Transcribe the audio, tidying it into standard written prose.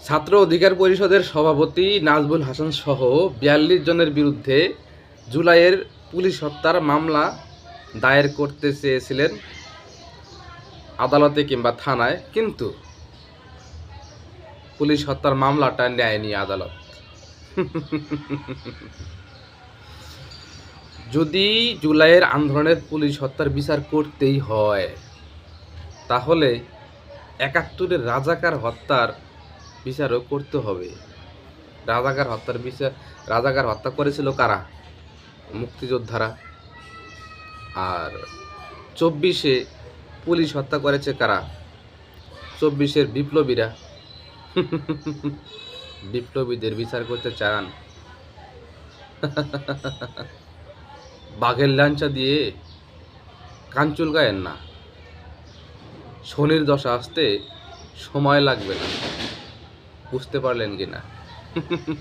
ছাত্র অধিকার পরিষদের সভাপতি নাজমুল হাসান সহ ৪২ জনের বিরুদ্ধে জুলাইয়ের পুলিশ হত্যার মামলা দায়ের করতে চেয়েছিলেন আদালতে কিংবা থানায়, কিন্তু পুলিশ হত্যার মামলাটা নেয়নি আদালত। যদি জুলাইয়ের আন্দোলনের পুলিশ হত্যার বিচার করতেই হয়, তাহলে ৭১-এর রাজাকার হত্যার বিচারও করতে হবে। রাজাকার হত্যা করেছিল কারা? মুক্তিযোদ্ধারা। আর ২৪-এ পুলিশ হত্যা করেছে কারা? ২৪-এর বিপ্লবীরা। বিপ্লবীদের বিচার করতে চান? বাঘের ল্যাংচা দিয়ে কান চুলকায়েন না। শনির দশা আসতে সময় লাগবে না। বুঝতে পারলেন কিনা?